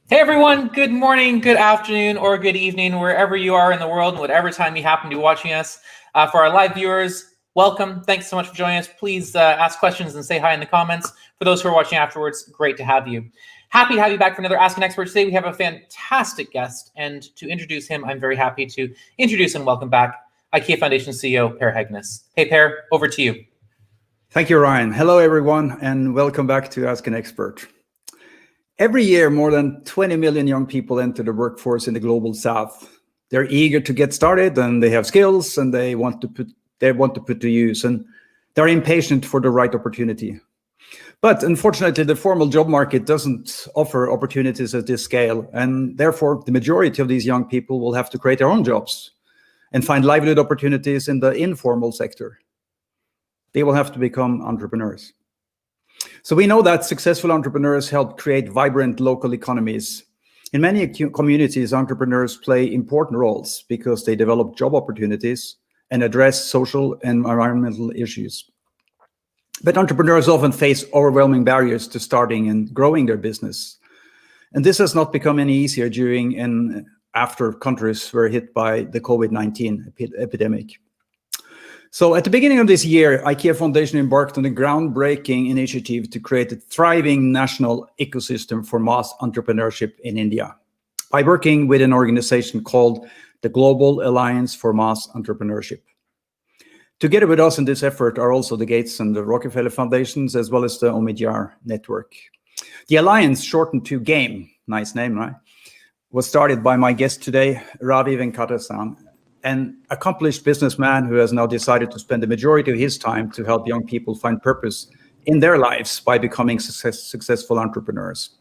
Hey everyone, good morning, good afternoon, or good evening, wherever you are in the world, and whatever time you happen to be watching us. For our live viewers, welcome. Thanks so much for joining us. Please ask questions and say hi in the comments. For those who are watching afterwards, great to have you. Happy to have you back for another Ask an Expert. Today we have a fantastic guest, and to introduce him, I'm very happy to introduce and welcome back IKEA Foundation CEO, Per Hegnes. Hey Per, over to you. Thank you, Ryan. Hello everyone, and welcome back to Ask an Expert. Every year, more than 20 million young people enter the workforce in the global south. They're eager to get started, and they have skills, and they want to put to use, and they're impatient for the right opportunity. But unfortunately, the formal job market doesn't offer opportunities at this scale, and therefore, the majority of these young people will have to create their own jobs and find livelihood opportunities in the informal sector. They will have to become entrepreneurs. So we know that successful entrepreneurs help create vibrant local economies. In many communities, entrepreneurs play important roles because they develop job opportunities and address social and environmental issues. But entrepreneurs often face overwhelming barriers to starting and growing their business. And this has not become any easier during and after countries were hit by the COVID-19 epidemic. So at the beginning of this year, IKEA Foundation embarked on a groundbreaking initiative to create a thriving national ecosystem for mass entrepreneurship in India by working with an organization called the Global Alliance for Mass Entrepreneurship. Together with us in this effort are also the Gates and the Rockefeller Foundations, as well as the Omidyar Network. The Alliance, shortened to GAME, nice name, right, was started by my guest today, Ravi Venkatesan, an accomplished businessman who has now decided to spend the majority of his time to help young people find purpose in their lives by becoming successful entrepreneurs.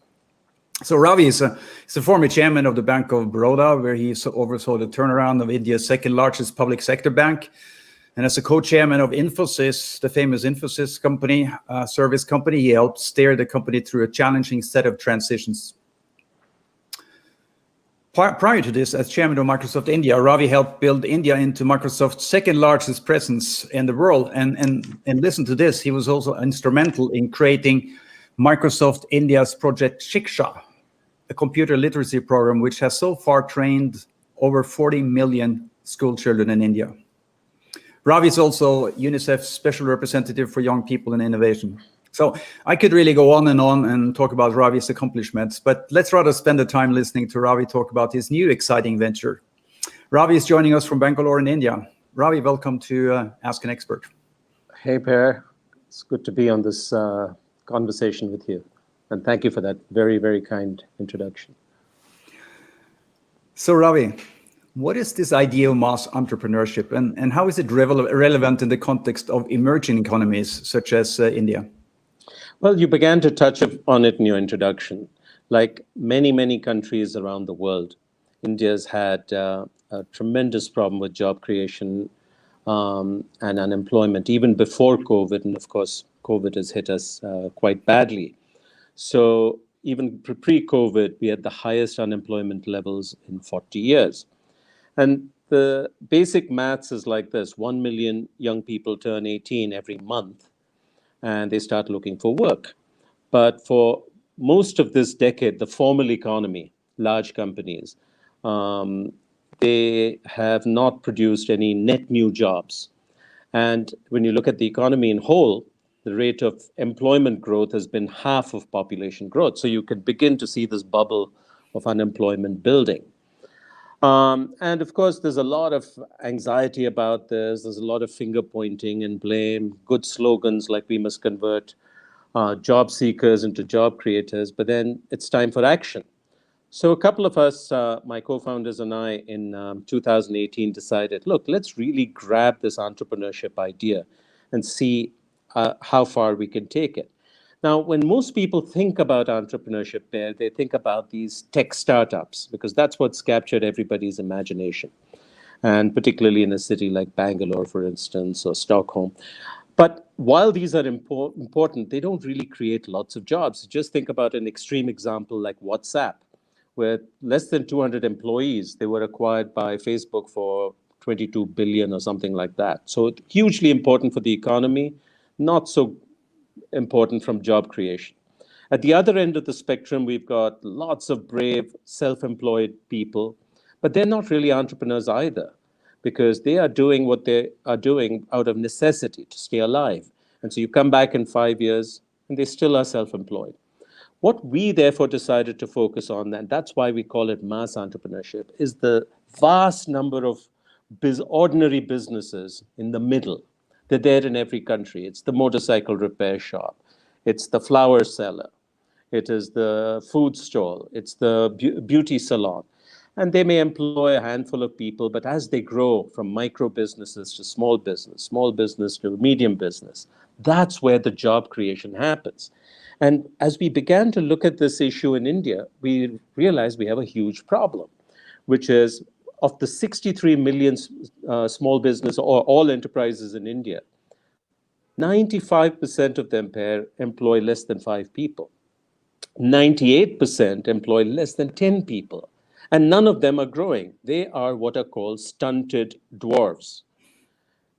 So Ravi is a former chairman of the Bank of Baroda, where he oversaw the turnaround of India's second largest public sector bank. And as a co-chairman of Infosys, the famous Infosys company, service company, he helped steer the company through a challenging set of transitions. Prior to this, as chairman of Microsoft India, Ravi helped build India into Microsoft's second largest presence in the world. And listen to this, he was also instrumental in creating Microsoft India's Project Shiksha, a computer literacy program which has so far trained over 40 million school children in India. Ravi is also UNICEF's special representative for young people and innovation. So I could really go on and talk about Ravi's accomplishments, but let's rather spend the time listening to Ravi talk about his new exciting venture. Ravi is joining us from Bangalore in India. Ravi, welcome to Ask an Expert. Hey, Per. It's good to be on this conversation with you. And thank you for that very, very kind introduction. So Ravi, what is this idea of mass entrepreneurship, and how is it relevant in the context of emerging economies such as India? Well, you began to touch on it in your introduction. Like many, many countries around the world, India's had a tremendous problem with job creation and unemployment, even before COVID. And of course, COVID has hit us quite badly. So even pre-COVID, we had the highest unemployment levels in 40 years. And the basic maths is like this: 1 million young people turn 18 every month, and they start looking for work. But for most of this decade, the formal economy, large companies, they have not produced any net new jobs. And when you look at the economy in whole, the rate of employment growth has been half of population growth. So you can begin to see this bubble of unemployment building. And of course, there's a lot of anxiety about this. There's a lot of finger pointing and blame, good slogans like we must convert job seekers into job creators, but then it's time for action. So a couple of us, my co-founders and I, in 2018 decided, look, let's really grab this entrepreneurship idea and see how far we can take it. Now, when most people think about entrepreneurship, they think about these tech startups, because that's what's captured everybody's imagination, and particularly in a city like Bangalore, for instance, or Stockholm. But while these are important, they don't really create lots of jobs. Just think about an extreme example like WhatsApp, where less than 200 employees, they were acquired by Facebook for 22 billion or something like that. So hugely important for the economy, not so important from job creation. At the other end of the spectrum, we've got lots of brave, self-employed people, but they're not really entrepreneurs either, because they are doing what they are doing out of necessity to stay alive. And so you come back in 5 years, and they still are self-employed. What we therefore decided to focus on, and that's why we call it mass entrepreneurship, is the vast number of ordinary businesses in the middle. They're there in every country. It's the motorcycle repair shop. It's the flower seller. It is the food stall. It's the beauty salon. And they may employ a handful of people, but as they grow from micro businesses to small business to medium business, that's where the job creation happens. And as we began to look at this issue in India, we realized we have a huge problem, which is of the 63 million small business or all enterprises in India, 95% of them employ less than 5 people. 98% employ less than 10 people. And none of them are growing. They are what are called stunted dwarfs.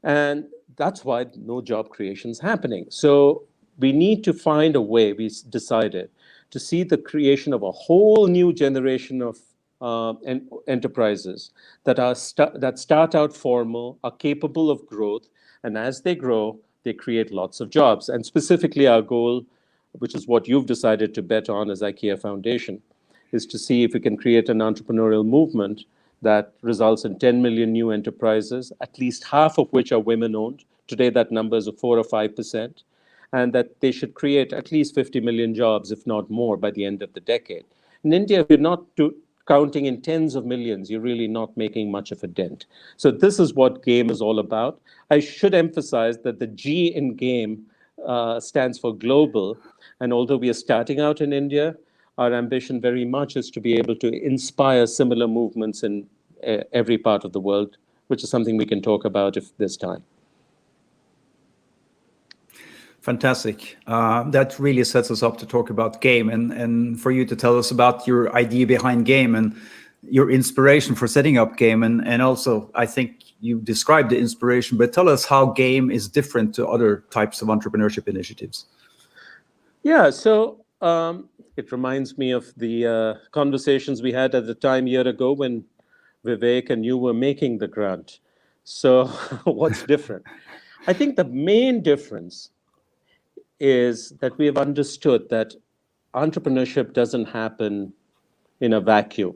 And that's why no job creation is happening. So we need to find a way, we decided, to see the creation of a whole new generation of enterprises that start out formal, are capable of growth, and as they grow, they create lots of jobs. And specifically our goal, which is what you've decided to bet on as IKEA Foundation, is to see if we can create an entrepreneurial movement that results in 10 million new enterprises, at least half of which are women-owned. Today, that number is 4 or 5%, and that they should create at least 50 million jobs, if not more, by the end of the decade. In India, if you're not counting in tens of millions, you're really not making much of a dent. So this is what GAME is all about. I should emphasize that the G in GAME stands for global, and although we are starting out in India, our ambition very much is to be able to inspire similar movements in every part of the world, which is something we can talk about if there's time. Fantastic. That really sets us up to talk about GAME, and for you to tell us about your idea behind GAME and your inspiration for setting up GAME. And also, I think you described the inspiration, but tell us how GAME is different to other types of entrepreneurship initiatives. Yeah, so it reminds me of the conversations we had at the time a year ago when Vivek and you were making the grant. So what's different? I think the main difference is that we have understood that entrepreneurship doesn't happen in a vacuum.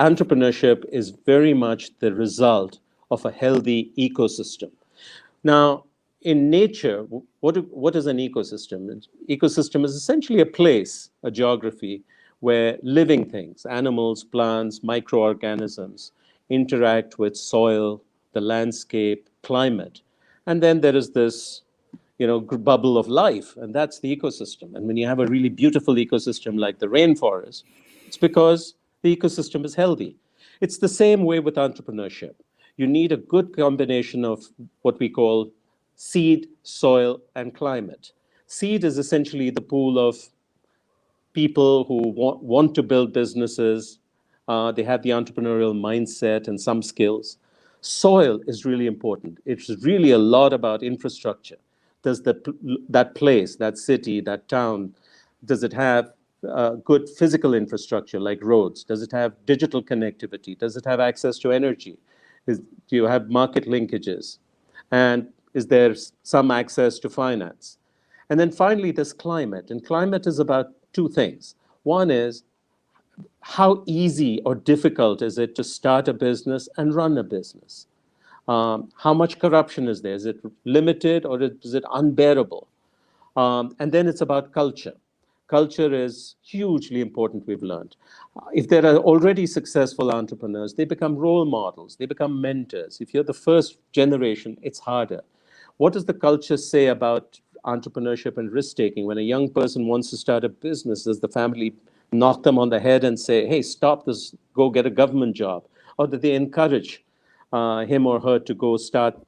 Entrepreneurship is very much the result of a healthy ecosystem. Now, in nature, what is an ecosystem? An ecosystem is essentially a place, a geography, where living things, animals, plants, microorganisms, interact with soil, the landscape, climate. And then there is this bubble of life, and that's the ecosystem. And when you have a really beautiful ecosystem like the rainforest, it's because the ecosystem is healthy. It's the same way with entrepreneurship. You need a good combination of what we call seed, soil, and climate. Seed is essentially the pool of people who want to build businesses. They have the entrepreneurial mindset and some skills. Soil is really important. It's really a lot about infrastructure. Does that place, that city, that town, does it have good physical infrastructure like roads? Does it have digital connectivity? Does it have access to energy? Do you have market linkages? And is there some access to finance? And then finally, there's climate. And climate is about 2 things. One is, how easy or difficult is it to start a business and run a business? How much corruption is there? Is it limited or is it unbearable? And then it's about culture. Culture is hugely important, we've learned. If there are already successful entrepreneurs, they become role models, they become mentors. If you're the first generation, it's harder. What does the culture say about entrepreneurship and risk-taking? When a young person wants to start a business, does the family knock them on the head and say, hey, stop this, go get a government job? Or do they encourage him or her to go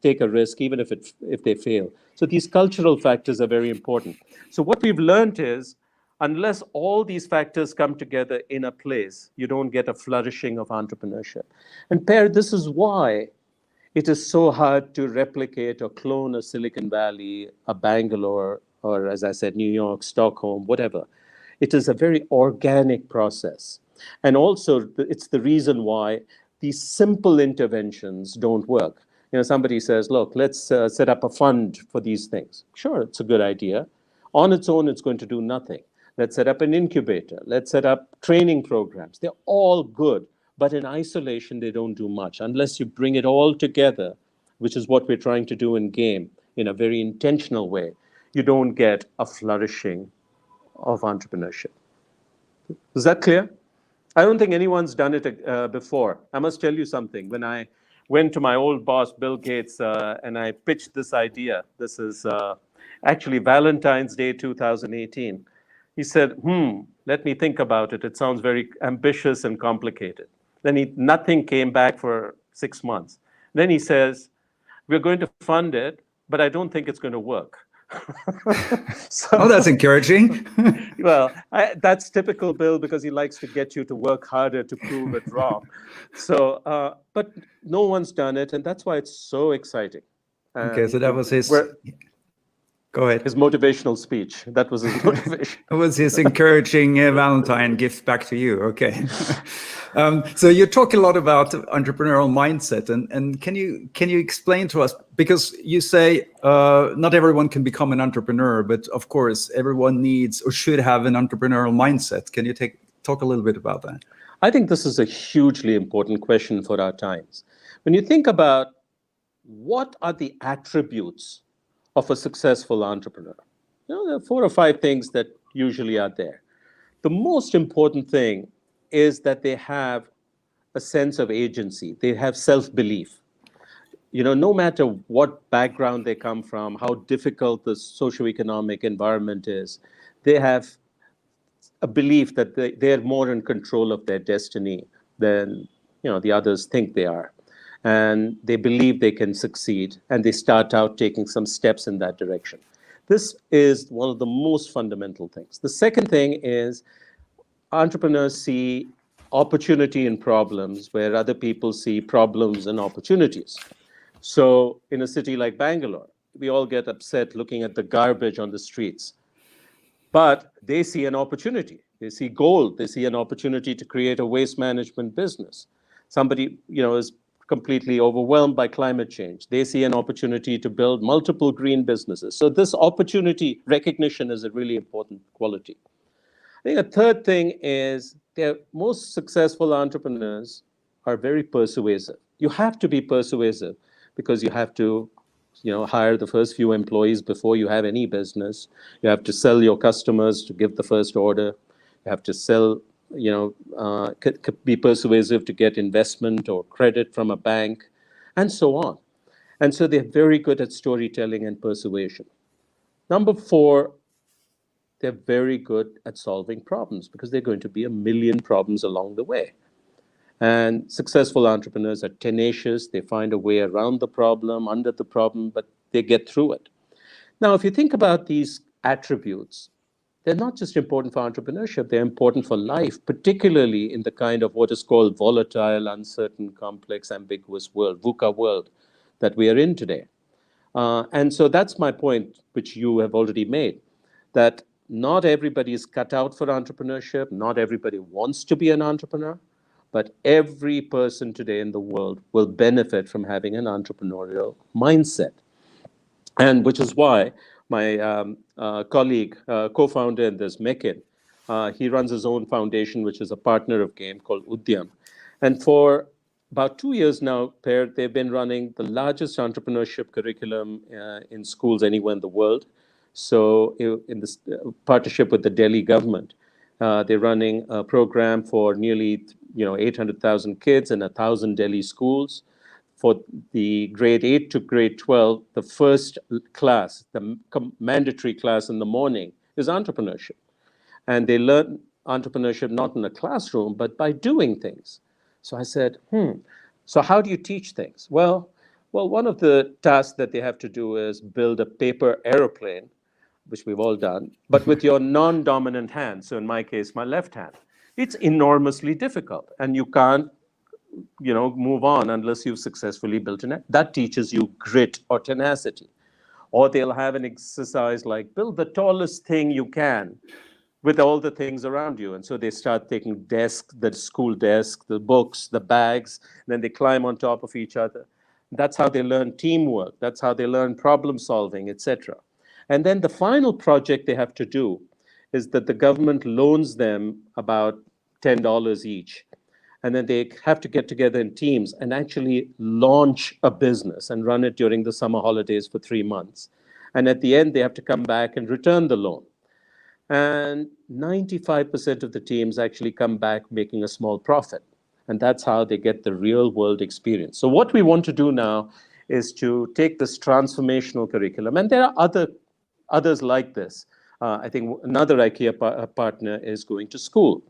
take a risk, even if they fail? So these cultural factors are very important. So what we've learned is, unless all these factors come together in a place, you don't get a flourishing of entrepreneurship. And Per, this is why it is so hard to replicate or clone a Silicon Valley, a Bangalore, or as I said, New York, Stockholm, whatever. It is a very organic process. And also, it's the reason why these simple interventions don't work. Somebody says, look, let's set up a fund for these things. Sure, it's a good idea. On its own, it's going to do nothing. Let's set up an incubator. Let's set up training programs. They're all good, but in isolation, they don't do much unless you bring it all together, which is what we're trying to do in GAME in a very intentional way. You don't get a flourishing of entrepreneurship. Is that clear? I don't think anyone's done it before. I must tell you something. When I went to my old boss, Bill Gates, and I pitched this idea, this is actually Valentine's Day 2018. He said, let me think about it. It sounds very ambitious and complicated. Then nothing came back for 6 months. Then he says, we're going to fund it, but I don't think it's going to work. Oh, that's encouraging. Well, that's typical Bill, because he likes to get you to work harder to prove it wrong. So, but no one's done it, and that's why it's so exciting. Okay, so that was his... Go ahead. His motivational speech. That was his motivation. It was his encouraging Valentine gift back to you. Okay. So you talk a lot about entrepreneurial mindset, and can you explain to us, because you say not everyone can become an entrepreneur, but of course everyone needs or should have an entrepreneurial mindset. Can you talk a little bit about that? I think this is a hugely important question for our times. When you think about what are the attributes of a successful entrepreneur, there are 4 or 5 things that usually are there. The most important thing is that they have a sense of agency. They have self-belief. No matter what background they come from, how difficult the socioeconomic environment is, they have a belief that they're more in control of their destiny than the others think they are. And they believe they can succeed, and they start out taking some steps in that direction. This is one of the most fundamental things. The second thing is entrepreneurs see opportunity in problems where other people see problems and opportunities. So in a city like Bangalore, we all get upset looking at the garbage on the streets. But they see an opportunity. They see gold. They see an opportunity to create a waste management business. Somebody, is completely overwhelmed by climate change. They see an opportunity to build multiple green businesses. So this opportunity recognition is a really important quality. I think a third thing is the most successful entrepreneurs are very persuasive. You have to be persuasive because you have to hire the first few employees before you have any business. You have to sell your customers to give the first order. You have to sell, be persuasive to get investment or credit from a bank, and so on. And so they're very good at storytelling and persuasion. Number 4, they're very good at solving problems because there are going to be a million problems along the way. And successful entrepreneurs are tenacious. They find a way around the problem, under the problem, but they get through it. Now, if you think about these attributes, they're not just important for entrepreneurship, they're important for life, particularly in the kind of what is called volatile, uncertain, complex, ambiguous world, VUCA world, that we are in today. And so that's my point, which you have already made, that not everybody is cut out for entrepreneurship, not everybody wants to be an entrepreneur, but every person today in the world will benefit from having an entrepreneurial mindset. And which is why my colleague, co-founder in this, Mekin, he runs his own foundation, which is a partner of GAME called Udyam. And for about 2 years now, they've been running the largest entrepreneurship curriculum in schools anywhere in the world. So in this partnership with the Delhi government, they're running a program for nearly 800,000 kids in 1,000 Delhi schools. For the grade 8 to grade 12, the first class, the mandatory class in the morning, is entrepreneurship. And they learn entrepreneurship not in a classroom, but by doing things. So I said, so how do you teach things? Well, one of the tasks that they have to do is build a paper aeroplane, which we've all done, but with your non-dominant hand. So in my case, my left hand. It's enormously difficult, and you can't move on unless you've successfully built an app. That teaches you grit or tenacity. Or they'll have an exercise like build the tallest thing you can with all the things around you. And so they start taking desks, the school desk, the books, the bags, and then they climb on top of each other. That's how they learn teamwork. That's how they learn problem solving, etc. And then the final project they have to do is that the government loans them about $10 each. And then they have to get together in teams and actually launch a business and run it during the summer holidays for 3 months. And at the end, they have to come back and return the loan. And 95% of the teams actually come back making a small profit. And that's how they get the real world experience. So what we want to do now is to take this transformational curriculum, and there are others like this. I think another IKEA partner is going to school,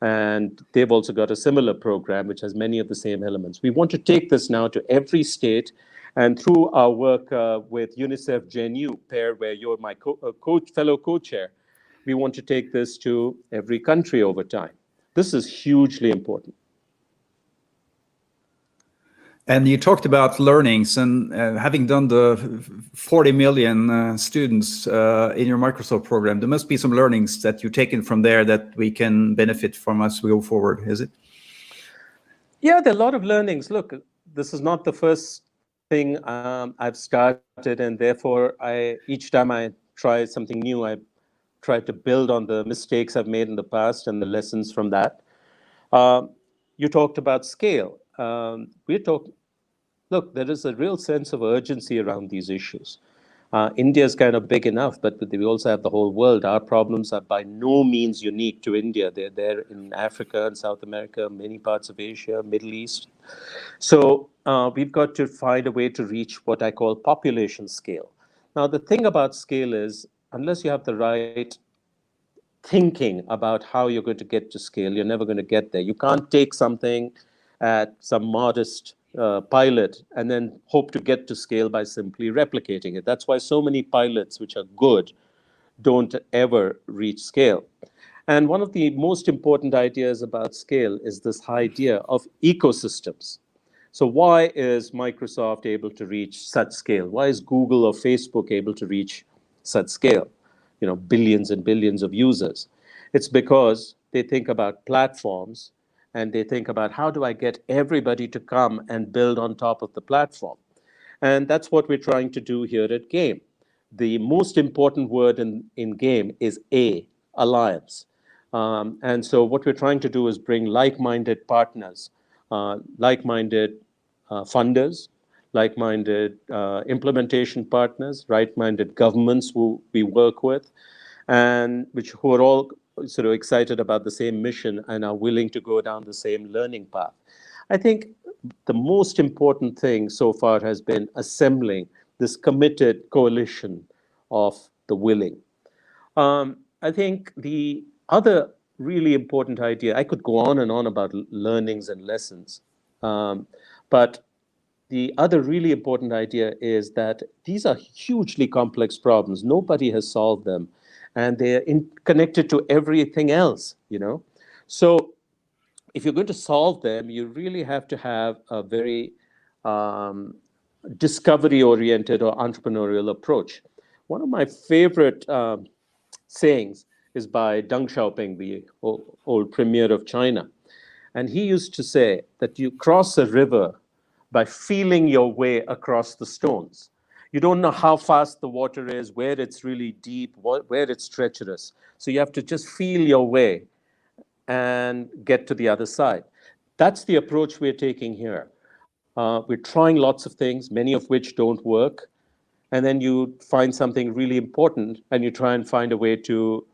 and they've also got a similar program which has many of the same elements. We want to take this now to every state, and through our work with UNICEF GenU, pair where you're my fellow co-chair, we want to take this to every country over time. This is hugely important. And you talked about learnings, and having done the 40 million students in your Microsoft program, there must be some learnings that you've taken from there that we can benefit from as we go forward, is it? Yeah, there are a lot of learnings. Look, this is not the first thing I've started, and therefore each time I try something new, I try to build on the mistakes I've made in the past and the lessons from that. You talked about scale. Look, there is a real sense of urgency around these issues. India is kind of big enough, but we also have the whole world. Our problems are by no means unique to India. They're there in Africa and South America, many parts of Asia, Middle East. So we've got to find a way to reach what I call population scale. Now, the thing about scale is, unless you have the right thinking about how you're going to get to scale, you're never going to get there. You can't take something at some modest pilot and then hope to get to scale by simply replicating it. That's why so many pilots, which are good, don't ever reach scale. And one of the most important ideas about scale is this idea of ecosystems. So why is Microsoft able to reach such scale? Why is Google or Facebook able to reach such scale? Billions and billions of users. It's because they think about platforms, and they think about how do I get everybody to come and build on top of the platform. And that's what we're trying to do here at Game. The most important word in Game is alliance. And so what we're trying to do is bring like-minded partners, like-minded funders, like-minded implementation partners, right-minded governments who we work with, and who are all sort of excited about the same mission and are willing to go down the same learning path. I think the most important thing so far has been assembling this committed coalition of the willing. I think the other really important idea, I could go on and on about learnings and lessons, but the other really important idea is that these are hugely complex problems. Nobody has solved them, and they're connected to everything else, So if you're going to solve them, you really have to have a very discovery-oriented or entrepreneurial approach. One of my favorite sayings is by Deng Xiaoping, the old premier of China. And he used to say that you cross a river by feeling your way across the stones. You don't know how fast the water is, where it's really deep, where it's treacherous. So you have to just feel your way and get to the other side. That's the approach we're taking here. We're trying lots of things, many of which don't work. And then you find something really important and you try and find a way to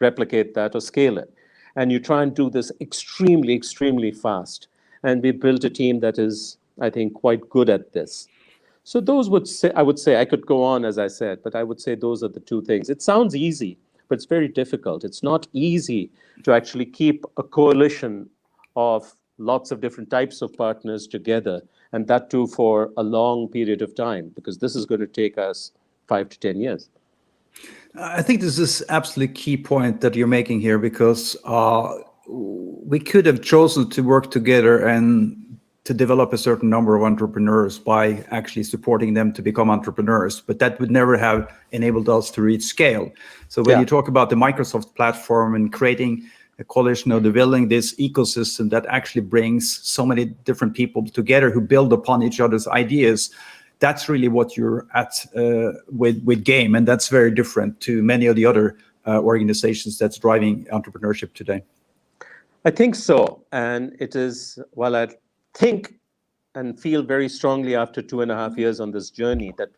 replicate that or scale it. And you try and do this extremely, extremely fast. And we built a team that is, I think, quite good at this. So those I would say, I could go on, as I said, but I would say those are the two things. It sounds easy, but it's very difficult. It's not easy to actually keep a coalition of lots of different types of partners together, and that too for a long period of time, because this is going to take us 5 to 10 years. I think this is absolutely key point that you're making here, because we could have chosen to work together and to develop a certain number of entrepreneurs by actually supporting them to become entrepreneurs, but that would never have enabled us to reach scale. So when you talk about the Microsoft platform and creating a coalition of developing this ecosystem that actually brings so many different people together who build upon each other's ideas, that's really what you're at with Game, and that's very different to many of the other organizations that's driving entrepreneurship today. I think so, and it is, while I think and feel very strongly after 2.5 years on this journey that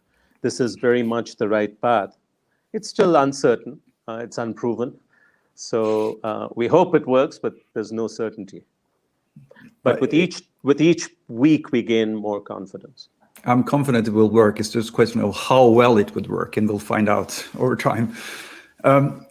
this is very much the right path, it's still uncertain, it's unproven. So we hope it works, but there's no certainty. But with each week, we gain more confidence. I'm confident it will work. It's just a question of how well it would work, and we'll find out over time.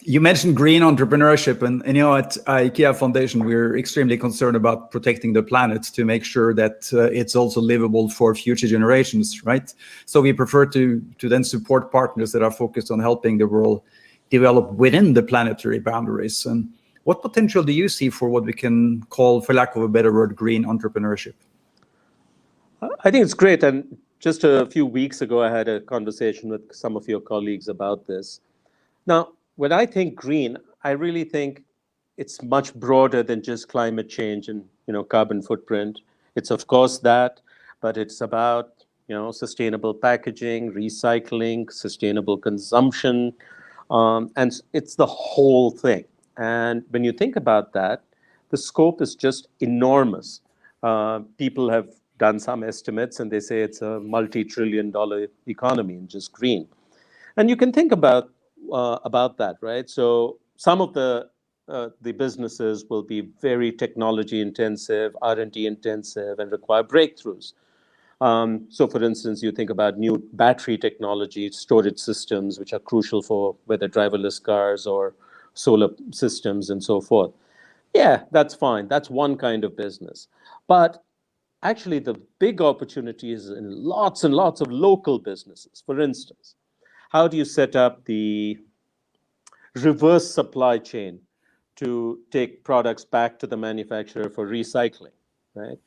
You mentioned green entrepreneurship, and you know, at IKEA Foundation, we're extremely concerned about protecting the planet to make sure that it's also livable for future generations, right? So we prefer to then support partners that are focused on helping the world develop within the planetary boundaries. And what potential do you see for what we can call, for lack of a better word, green entrepreneurship? I think it's great. And just a few weeks ago, I had a conversation with some of your colleagues about this. Now, when I think green, I really think it's much broader than just climate change and, you know, carbon footprint. It's of course that, but it's about, you know, sustainable packaging, recycling, sustainable consumption, and it's the whole thing. And when you think about that, the scope is just enormous. People have done some estimates, and they say it's a multi-trillion-dollar economy in just green. And you can think about that, right? So some of the businesses will be very technology intensive, R&D intensive, and require breakthroughs. So for instance, you think about new battery technology, storage systems, which are crucial for whether driverless cars or solar systems and so forth. Yeah, that's fine. That's one kind of business. But actually, the big opportunity is in lots and lots of local businesses. For instance, how do you set up the reverse supply chain to take products back to the manufacturer for recycling, right?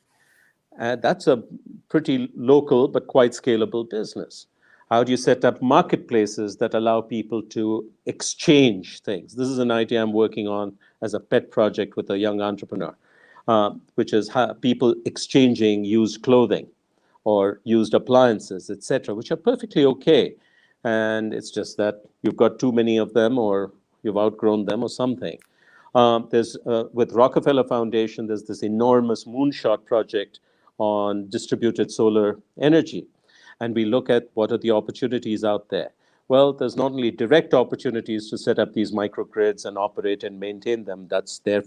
And that's a pretty local but quite scalable business. How do you set up marketplaces that allow people to exchange things? This is an idea I'm working on as a pet project with a young entrepreneur, which is how people exchanging used clothing or used appliances, etc., which are perfectly okay. And it's just that you've got too many of them, or you've outgrown them, or something. There's with Rockefeller Foundation, there's this enormous moonshot project on distributed solar energy. And we look at what are the opportunities out there. Well, there's not only direct opportunities to set up these microgrids and operate and maintain them. That's a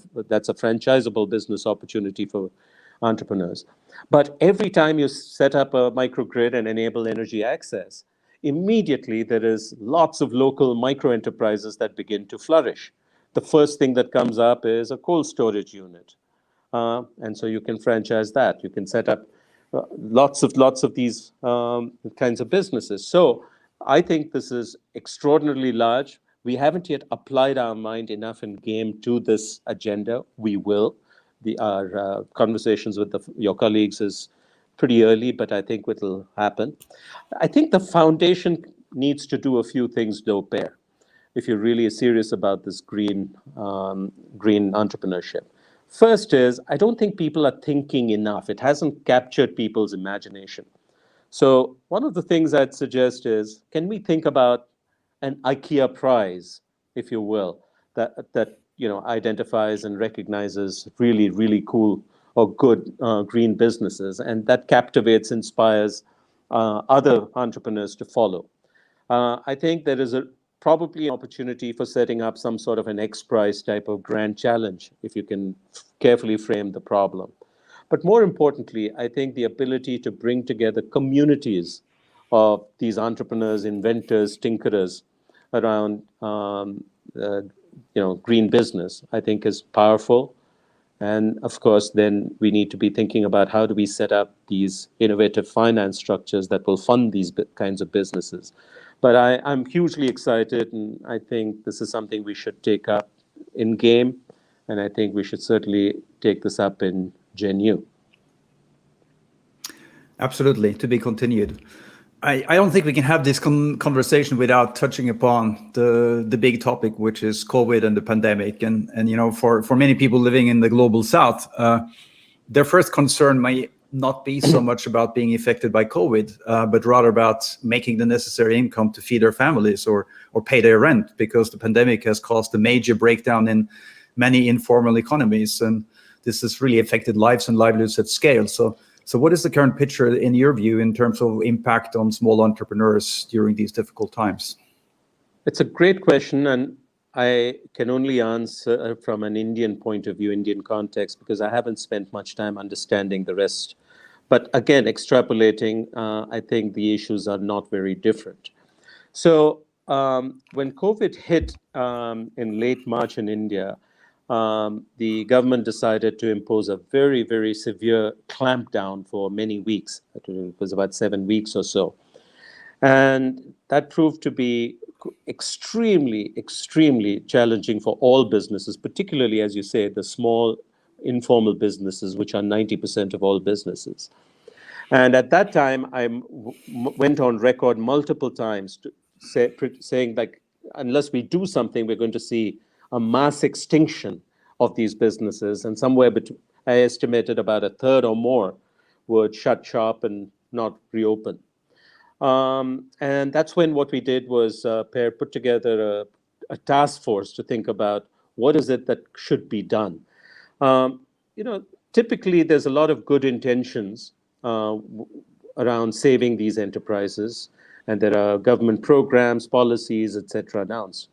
franchisable business opportunity for entrepreneurs. But every time you set up a microgrid and enable energy access, immediately there is lots of local micro enterprises that begin to flourish. The first thing that comes up is a cold storage unit. And so you can franchise that. You can set up lots of these kinds of businesses. So I think this is extraordinarily large. We haven't yet applied our mind enough in Game to this agenda. We will. Our conversations with your colleagues is pretty early, but I think it will happen. I think the foundation needs to do a few things, though, Per, if you're really serious about this green entrepreneurship. First is, I don't think people are thinking enough. It hasn't captured people's imagination. So one of the things I'd suggest is, can we think about an IKEA prize, if you will, that identifies and recognizes really, really cool or good green businesses, and that captivates, inspires other entrepreneurs to follow. I think there is probably an opportunity for setting up some sort of an X Prize type of grand challenge, if you can carefully frame the problem. But more importantly, I think the ability to bring together communities of these entrepreneurs, inventors, tinkerers around green business, I think is powerful. And of course, then we need to be thinking about how do we set up these innovative finance structures that will fund these kinds of businesses. But I'm hugely excited, and I think this is something we should take up in Game, and I think we should certainly take this up in GenU. Absolutely, to be continued. I don't think we can have this conversation without touching upon the big topic, which is COVID and the pandemic. And for many people living in the global south, their first concern may not be so much about being affected by COVID, but rather about making the necessary income to feed their families or pay their rent, because the pandemic has caused a major breakdown in many informal economies, and this has really affected lives and livelihoods at scale. So what is the current picture, in your view, in terms of impact on small entrepreneurs during these difficult times? It's a great question, and I can only answer from an Indian point of view, Indian context, because I haven't spent much time understanding the rest. But again, extrapolating, I think the issues are not very different. So when COVID hit in late March in India, the government decided to impose a very, very severe clampdown for many weeks. It was about 7 weeks or so. And that proved to be extremely, extremely challenging for all businesses, particularly, as you say, the small informal businesses, which are 90% of all businesses. And at that time, went on record multiple times to saying, like, unless we do something, we're going to see a mass extinction of these businesses. And somewhere between, I estimated about a third or more would shut shop and not reopen. And that's when what we did was put together a task force to think about what is it that should be done. Typically there's a lot of good intentions around saving these enterprises, and there are government programs, policies, etc. announced.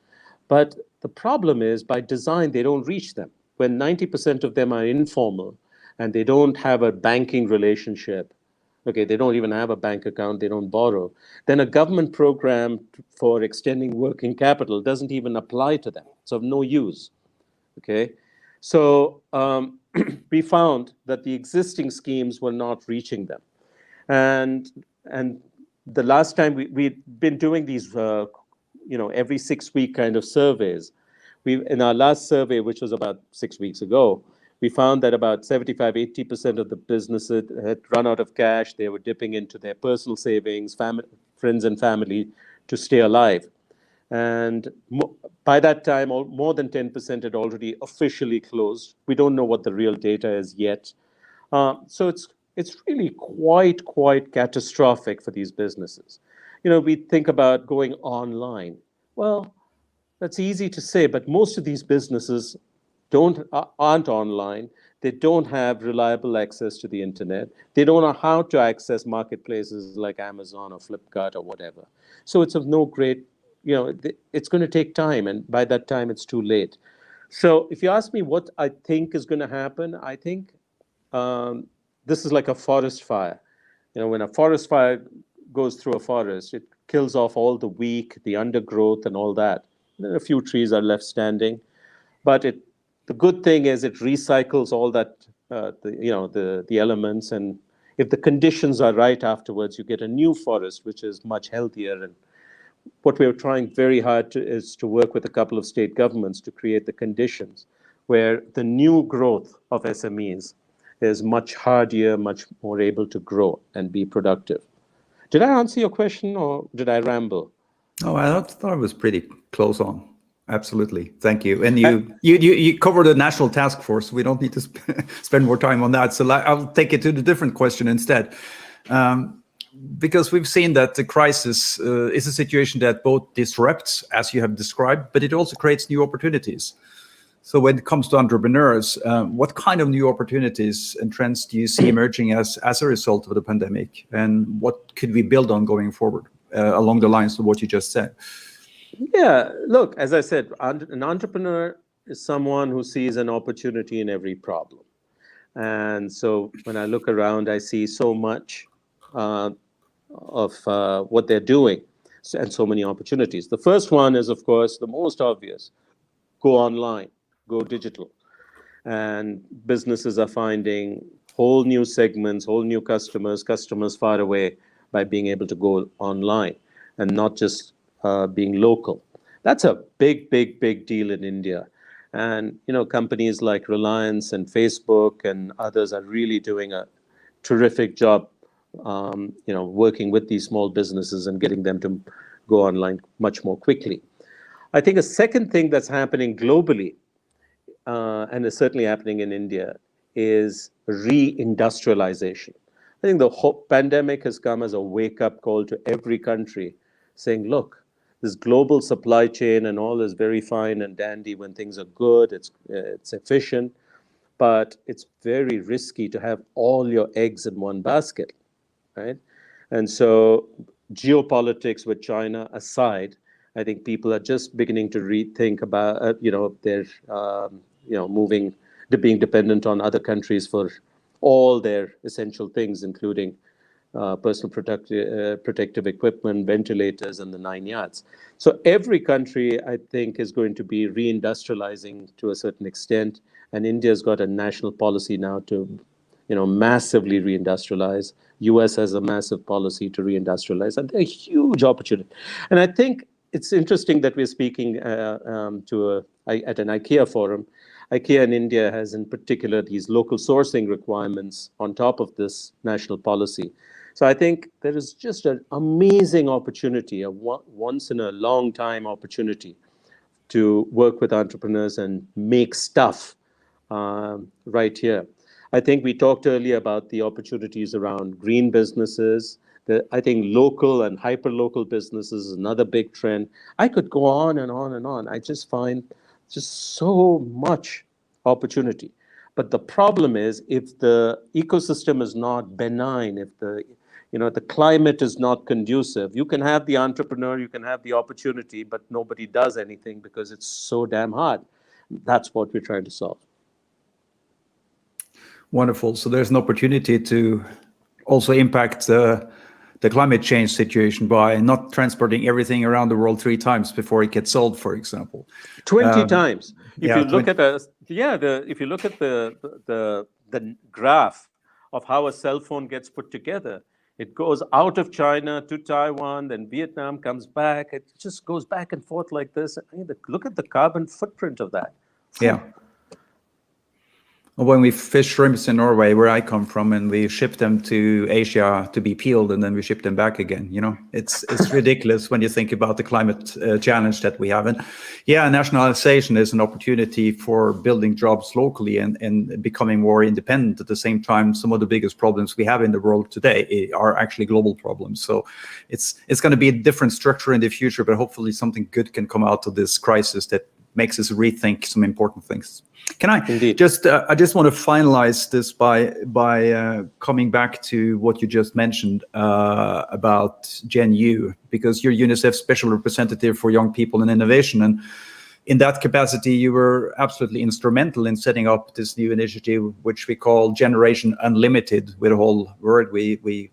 But the problem is, by design, they don't reach them. When 90% of them are informal and they don't have a banking relationship, okay, they don't even have a bank account, they don't borrow, then a government program for extending working capital doesn't even apply to them. It's of no use, okay? So we found that the existing schemes were not reaching them. And the last time we'd been doing these, every 6-week kind of surveys. In our last survey, which was about 6 weeks ago, we found that about 75, 80% of the businesses had run out of cash. They were dipping into their personal savings, friends and family to stay alive. And by that time, more than 10% had already officially closed. We don't know what the real data is yet. So it's really quite catastrophic for these businesses. We think about going online. Well, that's easy to say, but most of these businesses aren't online. They don't have reliable access to the internet. They don't know how to access marketplaces like Amazon or Flipkart or whatever. So it's of no great, it's going to take time, and by that time it's too late. So if you ask me what I think is going to happen, I think this is like a forest fire. When a forest fire goes through a forest, it kills off all the weak, the undergrowth, and all that. And then a few trees are left standing. But the good thing is it recycles all that, the elements. And if the conditions are right afterwards, you get a new forest, which is much healthier. And what we're trying very hard is to work with a couple of state governments to create the conditions where the new growth of SMEs is much hardier, much more able to grow and be productive. Did I answer your question, or did I ramble? Oh, I thought it was pretty close on. Absolutely. Thank you. And you covered the national task force. We don't need to spend more time on that. So I'll take it to the different question instead. Because we've seen that the crisis is a situation that both disrupts, as you have described, but it also creates new opportunities. So when it comes to entrepreneurs, what kind of new opportunities and trends do you see emerging as a result of the pandemic? And what could we build on going forward along the lines of what you just said? Yeah, look, as I said, an entrepreneur is someone who sees an opportunity in every problem. And so when I look around, I see so much of what they're doing and so many opportunities. The first one is, of course, the most obvious: go online, go digital. And businesses are finding whole new segments, whole new customers far away, by being able to go online and not just being local. That's a big deal in India. And companies like Reliance and Facebook and others are really doing a terrific job working with these small businesses and getting them to go online much more quickly. I think a second thing that's happening globally, and is certainly happening in India, is re-industrialization. I think the whole pandemic has come as a wake-up call to every country, saying, look, this global supply chain and all is very fine and dandy when things are good, it's efficient, but it's very risky to have all your eggs in one basket, right? And so geopolitics with China aside, I think people are just beginning to rethink about, their, moving, being dependent on other countries for all their essential things, including personal protective equipment, ventilators, and the 9 yards. So every country, I think, is going to be reindustrializing to a certain extent, and India's got a national policy now to, massively reindustrialize. US has a massive policy to reindustrialize, and a huge opportunity. And I think it's interesting that we're speaking at an IKEA forum. IKEA in India has, in particular, these local sourcing requirements on top of this national policy. So I think there is just an amazing opportunity, a once in a long time opportunity to work with entrepreneurs and make stuff right here. I think we talked earlier about the opportunities around green businesses. I think local and hyper-local businesses is another big trend. I could go on and on and on. I just find just so much opportunity. But the problem is, if the ecosystem is not benign, if the climate is not conducive, you can have the entrepreneur, you can have the opportunity, but nobody does anything because it's so damn hard. That's what we're trying to solve. Wonderful. So there's an opportunity to also impact the climate change situation by not transporting everything around the world 3 times before it gets sold, for example. 20 times. If yeah, you look at if you look at the graph of how a cell phone gets put together, it goes out of China to Taiwan, then Vietnam comes back. It just goes back and forth like this. Look at the carbon footprint of that. Yeah. When we fish shrimps in Norway, where I come from, and we ship them to Asia to be peeled, and then we ship them back again. It's ridiculous when you think about the climate challenge that we have. And yeah, nationalization is an opportunity for building jobs locally and becoming more independent. At the same time, some of the biggest problems we have in the world today are actually global problems. So it's going to be a different structure in the future, but hopefully something good can come out of this crisis that makes us rethink some important things. Can I Indeed. I just want to finalize this by coming back to what you just mentioned about Gen U, because you're UNICEF's special representative for young people and innovation, and in that capacity, you were absolutely instrumental in setting up this new initiative, which we call Generation Unlimited, with a whole word we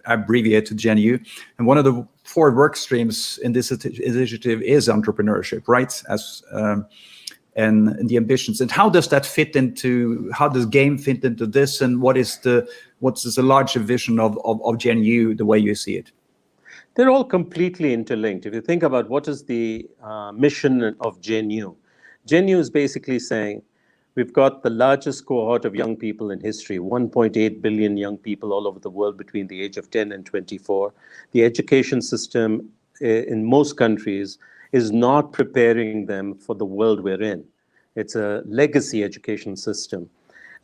abbreviate to Gen U. And one of the 4 work streams in this initiative is entrepreneurship, right? And the ambitions. And how does game fit into this? And what's the larger vision of Gen U, the way you see it? They're all completely interlinked. If you think about what is the mission of Gen U is basically saying, we've got the largest cohort of young people in history, 1.8 billion young people all over the world between the age of 10 and 24. The education system in most countries is not preparing them for the world we're in. It's a legacy education system.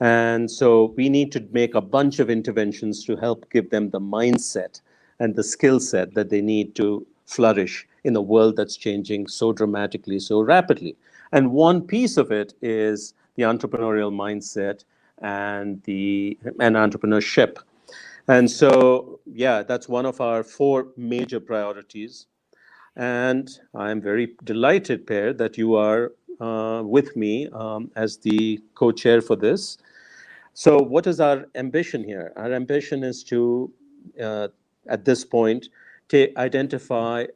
And so we need to make a bunch of interventions to help give them the mindset and the skill set that they need to flourish in a world that's changing so dramatically, so rapidly. And one piece of it is the entrepreneurial mindset and entrepreneurship. And so, yeah, that's one of our 4 major priorities. And I'm very delighted, Per, that you are with me as the co-chair for this. So what is our ambition here? Our ambition is to, at this point, identify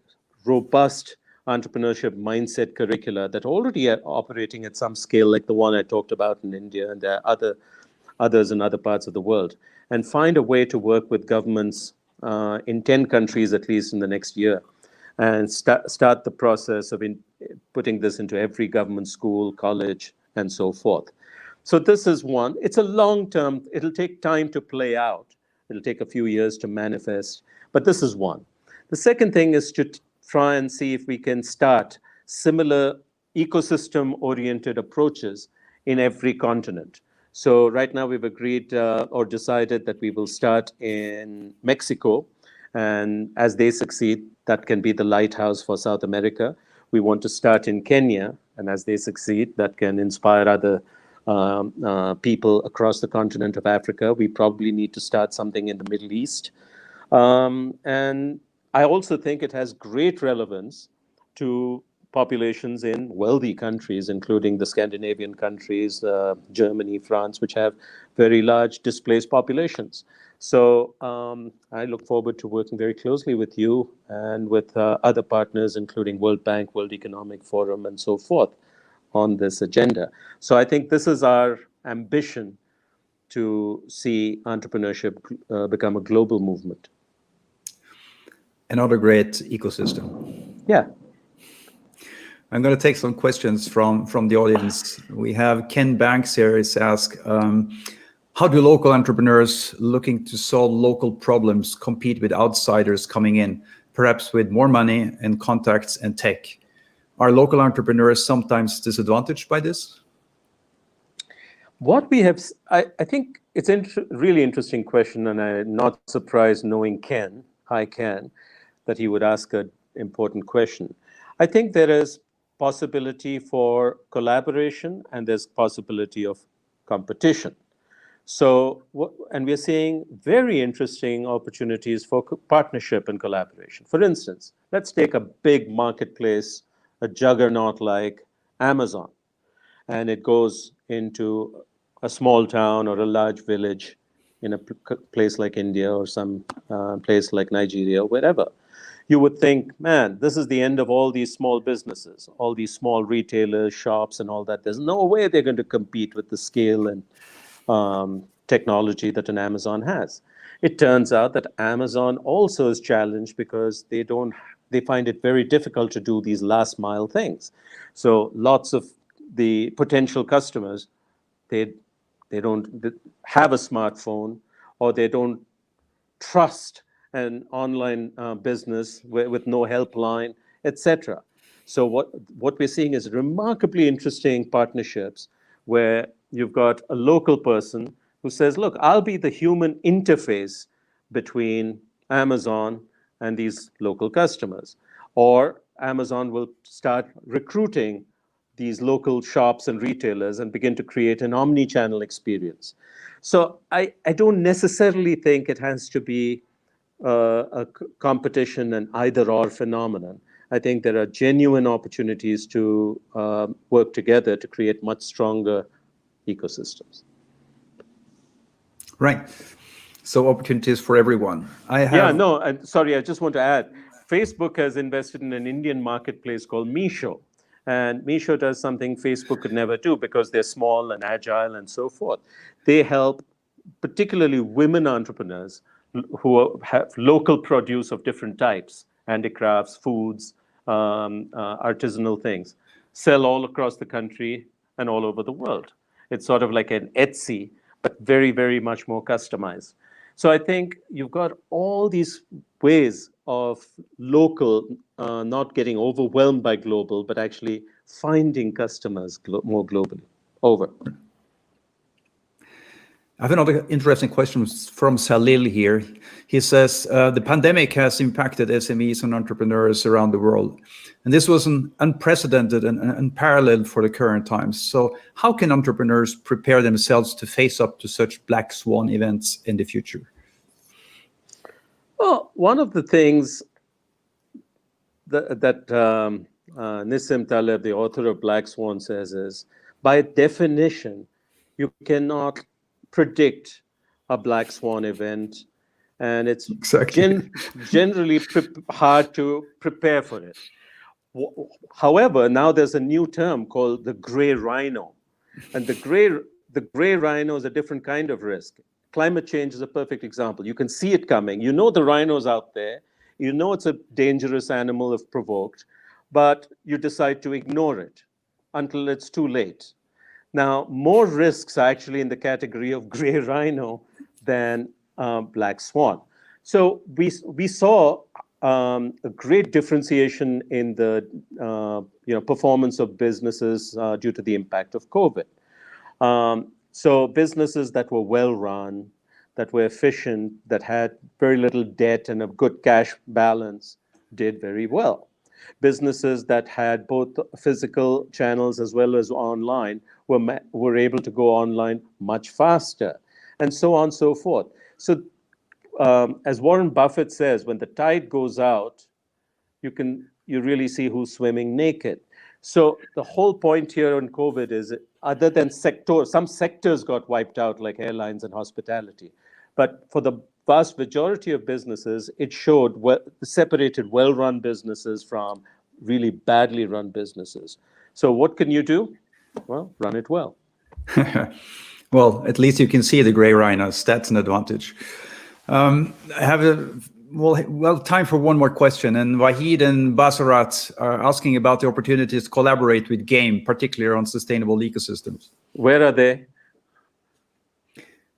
robust entrepreneurship mindset curricula that already are operating at some scale, like the one I talked about in India, and there are others in other parts of the world, and find a way to work with governments in 10 countries at least in the next year, and start the process of putting this into every government school, college, and so forth. So this is one. It's a long term, it'll take time to play out, It'll take a few years to manifest, but this is one. The second thing is to try and see if we can start similar ecosystem-oriented approaches in every continent. So right now we've agreed or decided that we will start in Mexico, and as they succeed, that can be the lighthouse for South America. We want to start in Kenya, and as they succeed, that can inspire other people across the continent of Africa. We probably need to start something in the Middle East. And I also think it has great relevance to populations in wealthy countries, including the Scandinavian countries, Germany, France, which have very large displaced populations. So I look forward to working very closely with you and with other partners, including World Bank, World Economic Forum, and so forth on this agenda. So I think this is our ambition to see entrepreneurship become a global movement. Another great ecosystem. Yeah. I'm going to take some questions from the audience. We have Ken Banks here. He's asked, how do local entrepreneurs looking to solve local problems compete with outsiders coming in, perhaps with more money and contacts and tech? Are local entrepreneurs sometimes disadvantaged by this? What we have, I think it's a really interesting question, and I'm not surprised knowing Ken, hi Ken, that he would ask an important question. I think there is possibility for collaboration and there's possibility of competition. So, and we're seeing very interesting opportunities for partnership and collaboration. For instance, let's take a big marketplace, a juggernaut like Amazon, and it goes into a small town or a large village in a place like India or some place like Nigeria, wherever. You would think, man, this is the end of all these small businesses, all these small retailers, shops, and all that. There's no way they're going to compete with the scale and technology that an Amazon has. It turns out that Amazon also is challenged because they find it very difficult to do these last mile things. So lots of the potential customers, they don't have a smartphone, or they don't trust an online business with no helpline, etc. So what we're seeing is remarkably interesting partnerships where you've got a local person who says, look, I'll be the human interface between Amazon and these local customers. Or Amazon will start recruiting these local shops and retailers and begin to create an omni-channel experience. So I don't necessarily think it has to be a competition and either-or phenomenon. I think there are genuine opportunities to work together to create much stronger ecosystems. Right. So opportunities for everyone. Sorry, I just want to add, Facebook has invested in an Indian marketplace called Meesho. And Meesho does something Facebook could never do because they're small and agile and so forth. They help particularly women entrepreneurs who have local produce of different types, handicrafts, foods, artisanal things, sell all across the country and all over the world. It's sort of like an Etsy, but very, very much more customized. So I think you've got all these ways of local not getting overwhelmed by global, but actually finding customers more globally. Over. I have another interesting question from Salil here. He says, the pandemic has impacted SMEs and entrepreneurs around the world. And this was an unprecedented and unparalleled for the current times. So how can entrepreneurs prepare themselves to face up to such black swan events in the future? Well, one of the things that Nissim Taleb, the author of Black Swan, says is, by definition, you cannot predict a black swan event, and it's generally hard to prepare for it. However, now there's a new term called the gray rhino, and the gray rhino is a different kind of risk. Climate change is a perfect example. You can see it coming. You know the rhino's out there. You know it's a dangerous animal if provoked, but you decide to ignore it until it's too late. Now, more risks are actually in the category of gray rhino than Black Swan. So we saw a great differentiation in the performance of businesses due to the impact of COVID. So businesses that were well run, that were efficient, that had very little debt and a good cash balance did very well. Businesses that had both physical channels as well as online were able to go online much faster, and so on and so forth. So as Warren Buffett says, when the tide goes out, you really see who's swimming naked. So the whole point here on COVID is, other than some sectors got wiped out, like airlines and hospitality. But for the vast majority of businesses, it separated well-run businesses from really badly run businesses. So what can you do? Well, run it well. Well, at least you can see the gray rhinos. That's an advantage. I have time for one more question. And Wahid and Basarat are asking about the opportunities to collaborate with GAME, particularly on sustainable ecosystems. Where are they?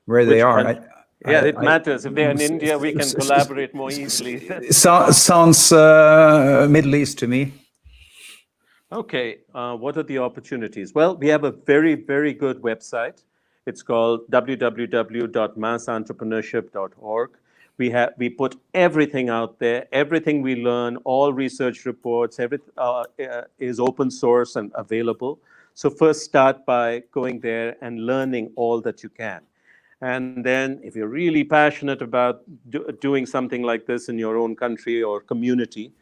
Where they are. It matters. If they're in India, we can collaborate more easily. Sounds Middle East to me. Okay, what are the opportunities? Well, we have a very, very good website. It's called www.massentrepreneurship.org. We put everything out there, everything we learn, all research reports, everything is open source and available. So first start by going there and learning all that you can. And then if you're really passionate about doing something like this in your own country or community,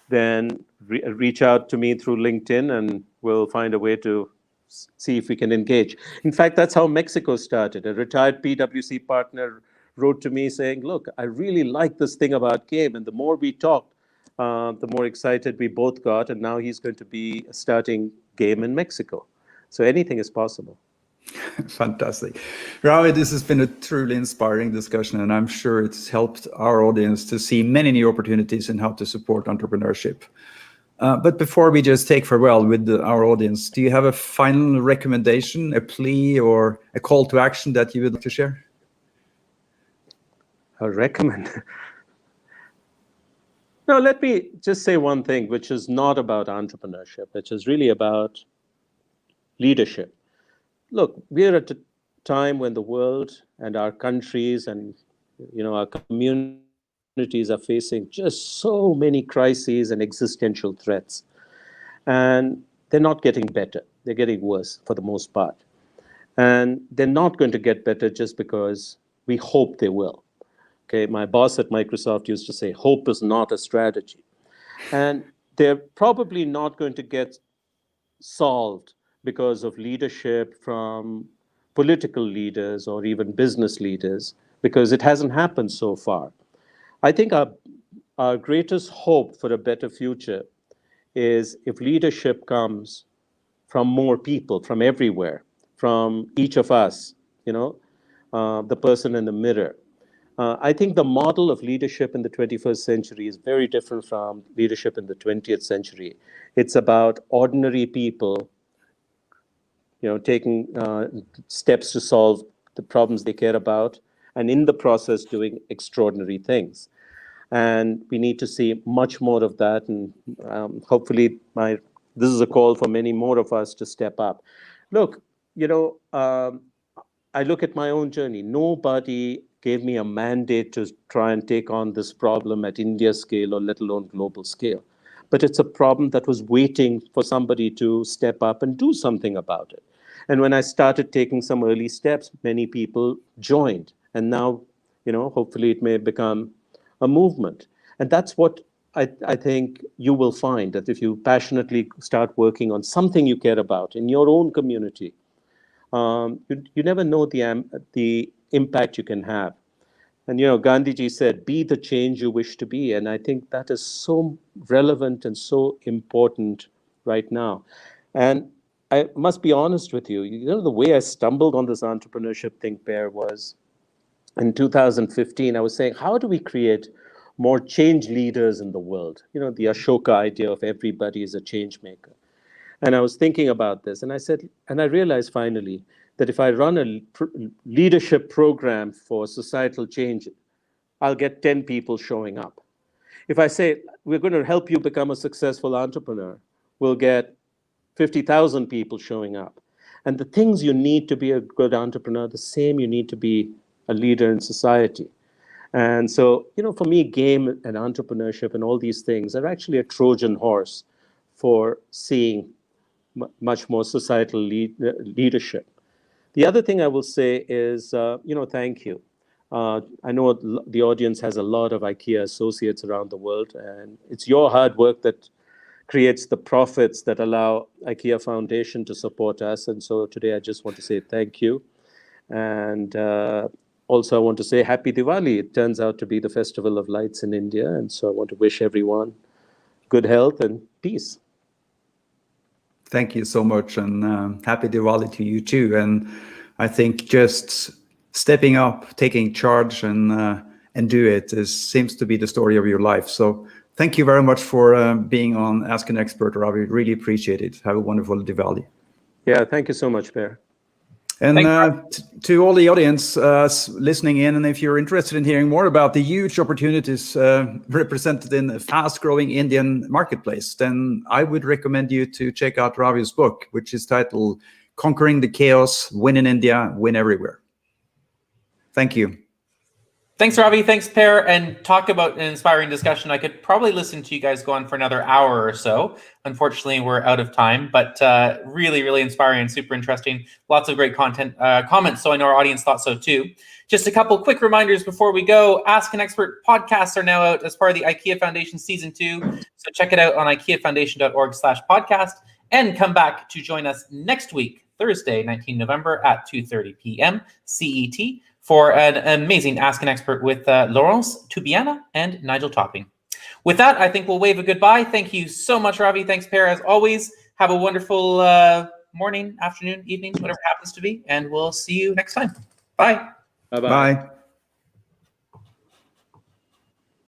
then reach out to me through LinkedIn and we'll find a way to see if we can engage. In fact, that's how Mexico started. A retired PwC partner wrote to me saying, look, I really like this thing about GAME. And the more we talked, the more excited we both got. And now he's going to be starting GAME in Mexico. So anything is possible. Fantastic. Ravi, this has been a truly inspiring discussion, and I'm sure it's helped our audience to see many new opportunities in how to support entrepreneurship. But before we just take farewell with our audience, do you have a final recommendation, a plea, or a call to action that you would like to share? I recommend. No, let me just say one thing, which is not about entrepreneurship, which is really about leadership. Look, we're at a time when the world and our countries and our communities are facing just so many crises and existential threats. And they're not getting better. They're getting worse for the most part. And they're not going to get better just because we hope they will. Okay, my boss at Microsoft used to say, hope is not a strategy. And they're probably not going to get solved because of leadership from political leaders or even business leaders, because it hasn't happened so far. I think our greatest hope for a better future is if leadership comes from more people, from everywhere, from each of us, the person in the mirror. I think the model of leadership in the 21st century is very different from leadership in the 20th century. It's about ordinary people taking steps to solve the problems they care about, and in the process doing extraordinary things. And we need to see much more of that. And hopefully this is a call for many more of us to step up. Look, I look at my own journey. Nobody gave me a mandate to try and take on this problem at India scale or let alone global scale. But it's a problem that was waiting for somebody to step up and do something about it. And when I started taking some early steps, many people joined. And now, hopefully it may become a movement. And that's what I think you will find, that if you passionately start working on something you care about in your own community, you never know the impact you can have. And, Gandhiji said, be the change you wish to be. And I think that is so relevant and so important right now. And I must be honest with you, the way I stumbled on this entrepreneurship thing, Per, was in 2015, I was saying, how do we create more change leaders in the world? The Ashoka idea of everybody is a change maker. And I was thinking about this, and I realized finally that if I run a leadership program for societal change, I'll get 10 people showing up. If I say, we're going to help you become a successful entrepreneur, we'll get 50,000 people showing up. And the things you need to be a good entrepreneur, the same you need to be a leader in society. And so, for me, game and entrepreneurship and all these things are actually a Trojan horse for seeing much more societal leadership. The other thing I will say is, thank you. I know the audience has a lot of IKEA associates around the world, and it's your hard work that creates the profits that allow IKEA Foundation to support us. And so today I just want to say thank you. And also I want to say Happy Diwali. It turns out to be the Festival of Lights in India. And so I want to wish everyone good health and peace. Thank you so much, and happy Diwali to you too. And I think just stepping up, taking charge, and do it seems to be the story of your life. So thank you very much for being on Ask an Expert, Ravi. Really appreciate it. Have a wonderful Diwali. Yeah, thank you so much, Per. And to all the audience listening in, and if you're interested in hearing more about the huge opportunities represented in the fast-growing Indian marketplace, then I would recommend you to check out Ravi's book, which is titled Conquering the Chaos, Win in India, Win Everywhere. Thank you. Thanks, Ravi. Thanks, Per. And talk about an inspiring discussion. I could probably listen to you guys go on for another hour or so. Unfortunately, we're out of time, but really, really inspiring and super interesting. Lots of great content, comments, so I know our audience thought so too. Just a couple quick reminders before we go. Ask an Expert podcasts are now out as part of the IKEA Foundation Season 2. So check it out on ikeafoundation.org/podcast and come back to join us next week, Thursday, 19 November at 2:30 p.m. CET. For an amazing Ask an Expert with Laurence Tubiana and Nigel Topping. With that, I think we'll wave a goodbye. Thank you so much, Ravi. Thanks, Per, as always. Have a wonderful morning, afternoon, evening, whatever it happens to be, and we'll see you next time. Bye. Bye-bye. Bye.